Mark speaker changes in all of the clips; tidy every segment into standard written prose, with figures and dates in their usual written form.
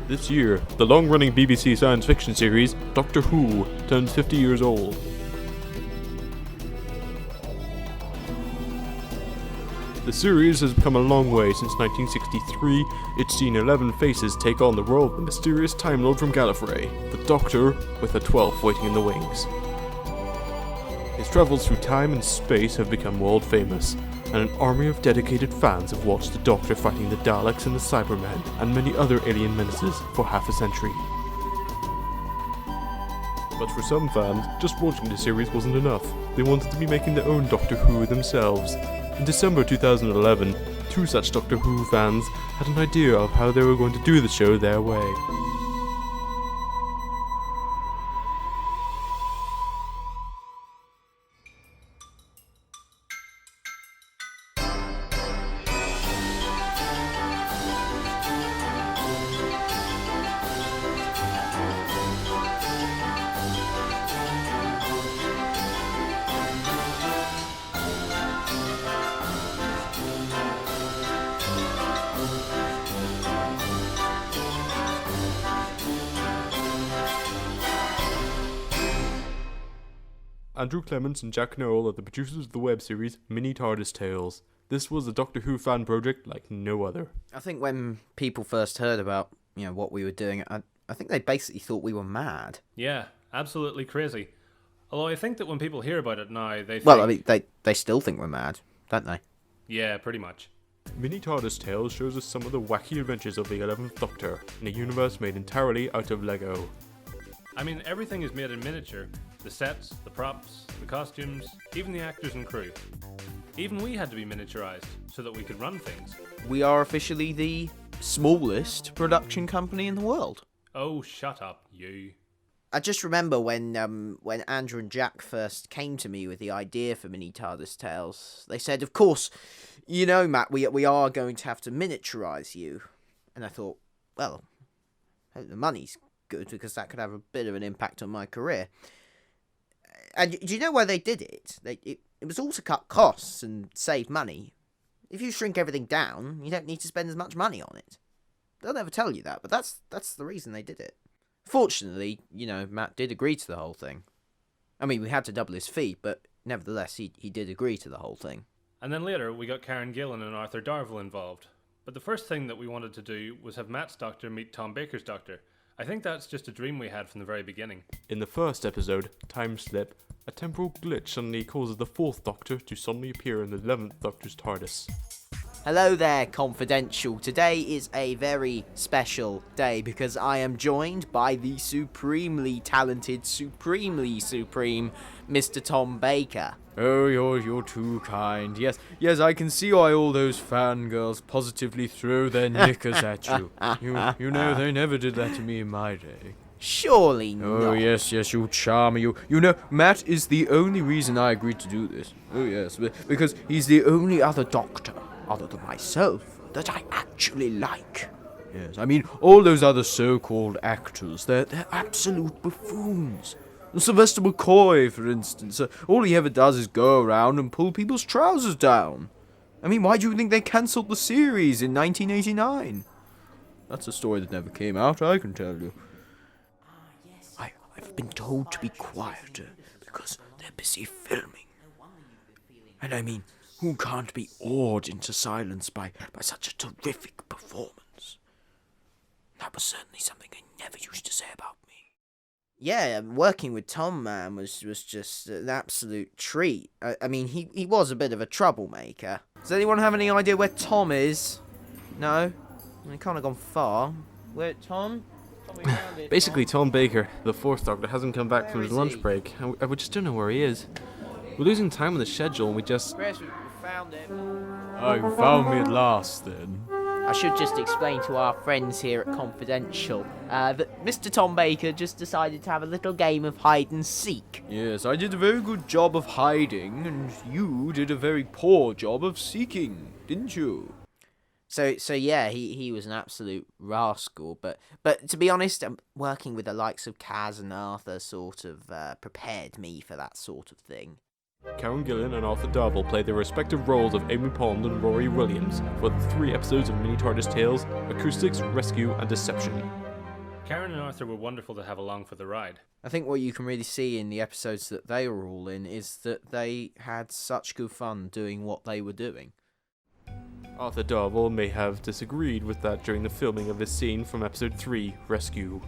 Speaker 1: This year, the long-running BBC science fiction series, Doctor Who, turns 50 years old. The series has come a long way since 1963. It's seen 11 faces take on the role of the mysterious Time Lord from Gallifrey, the Doctor, with a 12th waiting in the wings. His travels through time and space have become world famous, and an army of dedicated fans have watched the Doctor fighting the Daleks and the Cybermen and many other alien menaces for half a century. But for some fans, just watching the series wasn't enough. They wanted to be making their own Doctor Who themselves. In December 2011, two such Doctor Who fans had an idea of how they were going to do the show their way. Andrew Clements and Jack Knoll are the producers of the web series Mini TARDIS Tales. This was a Doctor Who fan project like no other.
Speaker 2: I think when people first heard about, what we were doing, I think they basically thought we were mad.
Speaker 3: Yeah, absolutely crazy. Although I think that when people hear about it now, they think...
Speaker 2: Well, I mean, they still think we're mad, don't they?
Speaker 3: Yeah, pretty much.
Speaker 1: Mini TARDIS Tales shows us some of the wacky adventures of the 11th Doctor, in a universe made entirely out of Lego.
Speaker 3: I mean, everything is made in miniature. The sets, the props, the costumes, even the actors and crew. Even we had to be miniaturized, so that we could run things.
Speaker 2: We are officially the smallest production company in the world.
Speaker 3: Oh, shut up, you.
Speaker 2: I just remember when Andrew and Jack first came to me with the idea for Mini TARDIS Tales, they said, of course, Matt, we are going to have to miniaturize you. And I thought, well, I hope the money's good, because that could have a bit of an impact on my career. And do you know why they did it? It was all to cut costs and save money. If you shrink everything down, you don't need to spend as much money on it. They'll never tell you that, but that's the reason they did it. Fortunately, Matt did agree to the whole thing. I mean, we had to double his fee, but nevertheless, he did agree to the whole thing.
Speaker 3: And then later, we got Karen Gillan and Arthur Darvill involved. But the first thing that we wanted to do was have Matt's Doctor meet Tom Baker's Doctor. I think that's just a dream we had from the very beginning.
Speaker 1: In the first episode, Time Slip, a temporal glitch suddenly causes the 4th Doctor to suddenly appear in the 11th Doctor's TARDIS.
Speaker 2: Hello there, Confidential. Today is a very special day because I am joined by the supremely talented, supremely supreme Mr. Tom Baker.
Speaker 4: Oh, you're too kind. Yes, I can see why all those fangirls positively throw their knickers at you. You know, they never did that to me in my day.
Speaker 2: Surely not.
Speaker 4: Oh, yes, you charmer. You know, Matt is the only reason I agreed to do this. Oh, yes, because he's the only other Doctor, other than myself, that I actually like. Yes, I mean, all those other so-called actors, they're absolute buffoons. Sylvester McCoy, for instance, all he ever does is go around and pull people's trousers down. I mean, why do you think they cancelled the series in 1989? That's a story that never came out, I can tell you. I've been told to be quieter because they're busy filming. And I mean, who can't be awed into silence by such a terrific performance? That was certainly something I never used to say about me.
Speaker 2: Yeah, working with Tom, man, was just an absolute treat. I mean, he was a bit of a troublemaker. Does anyone have any idea where Tom is? No? He can't have gone far. Where, Tom?
Speaker 1: Basically, Tom Baker, the 4th Doctor, hasn't come back from his lunch break, and we just don't know where he is. We're losing time on the schedule, and we just...
Speaker 2: Chris, we found him.
Speaker 4: Oh, you found me at last, then.
Speaker 2: I should just explain to our friends here at Confidential that Mr. Tom Baker just decided to have a little game of hide and seek.
Speaker 4: Yes, I did a very good job of hiding, and you did a very poor job of seeking, didn't you?
Speaker 2: So yeah, he was an absolute rascal, but to be honest, working with the likes of Kaz and Arthur sort of prepared me for that sort of thing.
Speaker 1: Karen Gillan and Arthur Darvill played their respective roles of Amy Pond and Rory Williams for the 3 episodes of Mini TARDIS Tales, Acoustics, Rescue, and Deception.
Speaker 3: Karen and Arthur were wonderful to have along for the ride.
Speaker 2: I think what you can really see in the episodes that they were all in is that they had such good fun doing what they were doing.
Speaker 1: Arthur Darvill may have disagreed with that during the filming of his scene from episode 3, Rescue.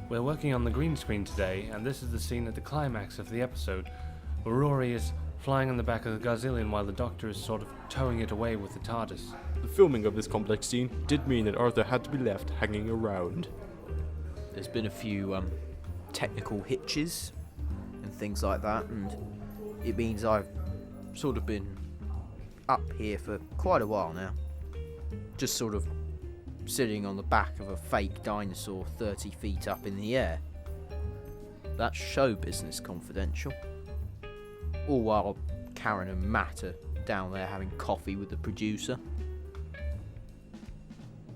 Speaker 3: We're working on the green screen today, and this is the scene at the climax of the episode, where Rory is flying on the back of the Gazillion while the Doctor is sort of towing it away with the TARDIS.
Speaker 1: The filming of this complex scene did mean that Arthur had to be left hanging around.
Speaker 2: There's been a few technical hitches and things like that, and it means I've sort of been up here for quite a while now. Just sort of sitting on the back of a fake dinosaur 30 feet up in the air. That's show business confidential. All while Karen and Matt are down there having coffee with the producer.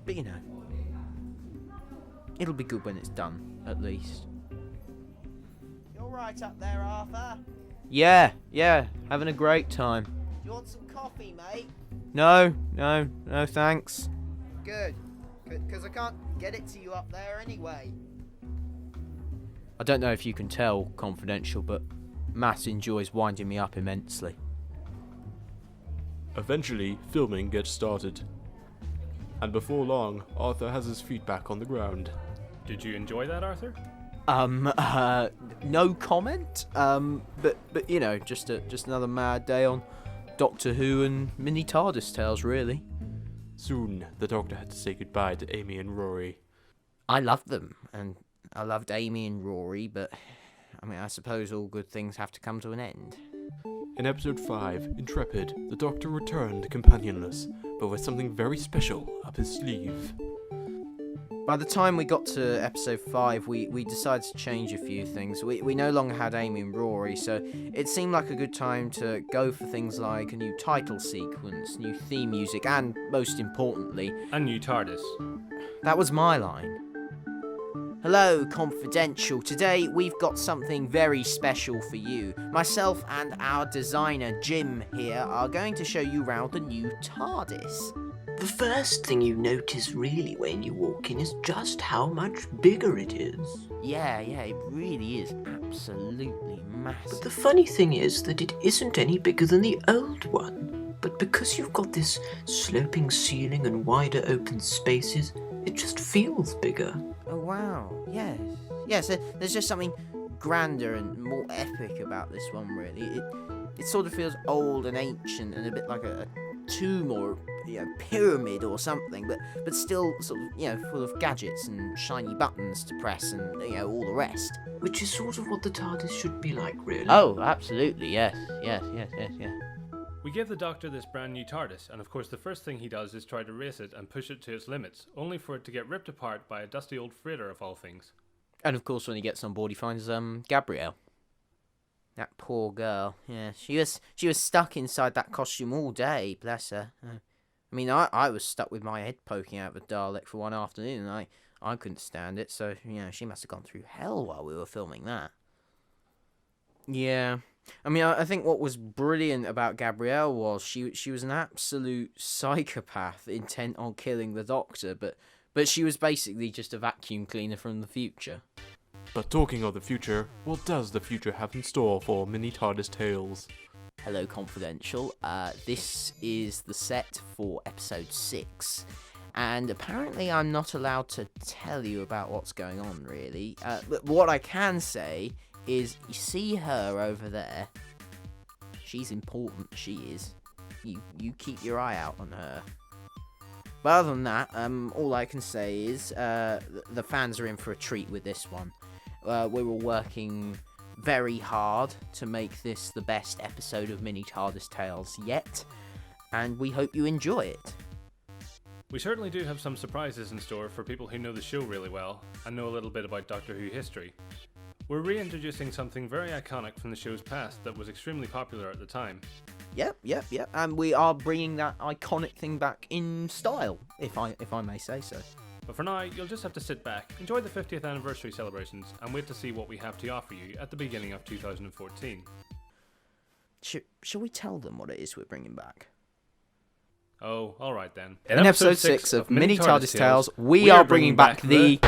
Speaker 2: But you know, it'll be good when it's done, at least. You alright up there, Arthur? Yeah, having a great time. Do you want some coffee, mate? No, thanks. Good, because I can't get it to you up there anyway. I don't know if you can tell, confidential, but Matt enjoys winding me up immensely.
Speaker 1: Eventually, filming gets started. And before long, Arthur has his feet back on the ground.
Speaker 3: Did you enjoy that, Arthur?
Speaker 2: No comment. But you know, just another mad day on Doctor Who and Mini TARDIS Tales, really.
Speaker 1: Soon, the Doctor had to say goodbye to Amy and Rory.
Speaker 2: I loved them, and I loved Amy and Rory, but I mean, I suppose all good things have to come to an end.
Speaker 1: In episode 5, Intrepid, the Doctor returned companionless, but with something very special up his sleeve.
Speaker 2: By the time we got to episode 5, we decided to change a few things. We no longer had Amy and Rory, so it seemed like a good time to go for things like a new title sequence, new theme music, and, most importantly...
Speaker 3: A new TARDIS.
Speaker 2: That was my line. Hello, Confidential. Today we've got something very special for you. Myself and our designer, Jim, here are going to show you around the new TARDIS.
Speaker 5: The first thing you notice really when you walk in is just how much bigger it is.
Speaker 2: Yeah, it really is absolutely massive.
Speaker 5: But the funny thing is that it isn't any bigger than the old one. But because you've got this sloping ceiling and wider open spaces, it just feels bigger.
Speaker 2: Oh wow, yes. Yes, there's just something grander and more epic about this one, really. It sort of feels old and ancient and a bit like a tomb or pyramid or something, but still sort of, full of gadgets and shiny buttons to press and, all the rest.
Speaker 5: Which is sort of what the TARDIS should be like, really.
Speaker 2: Oh, absolutely, yes.
Speaker 3: We give the Doctor this brand new TARDIS, and of course the first thing he does is try to race it and push it to its limits, only for it to get ripped apart by a dusty old freighter of all things.
Speaker 2: And of course when he gets on board he finds Gabrielle. That poor girl. Yeah, she was stuck inside that costume all day, bless her. I mean, I was stuck with my head poking out of a Dalek for one afternoon, and I couldn't stand it, so, she must have gone through hell while we were filming that. Yeah. I mean, I think what was brilliant about Gabrielle was she was an absolute psychopath intent on killing the Doctor, but she was basically just a vacuum cleaner from the future.
Speaker 1: But talking of the future, what does the future have in store for Mini TARDIS Tales?
Speaker 2: Hello, Confidential. This is the set for episode 6, and apparently I'm not allowed to tell you about what's going on, really. But what I can say is, you see her over there? She's important, she is. You keep your eye out on her. But other than that, all I can say is the fans are in for a treat with this one. We're all working very hard to make this the best episode of Mini TARDIS Tales yet, and we hope you enjoy it.
Speaker 3: We certainly do have some surprises in store for people who know the show really well and know a little bit about Doctor Who history. We're reintroducing something very iconic from the show's past that was extremely popular at the time.
Speaker 2: Yep. And we are bringing that iconic thing back in style, if I may say so.
Speaker 3: But for now, you'll just have to sit back, enjoy the 50th anniversary celebrations, and wait to see what we have to offer you at the beginning of 2014.
Speaker 2: Shall we tell them what it is we're bringing back?
Speaker 3: Oh, alright then.
Speaker 2: In episode 6 of Mini TARDIS Tales, we are bringing back the...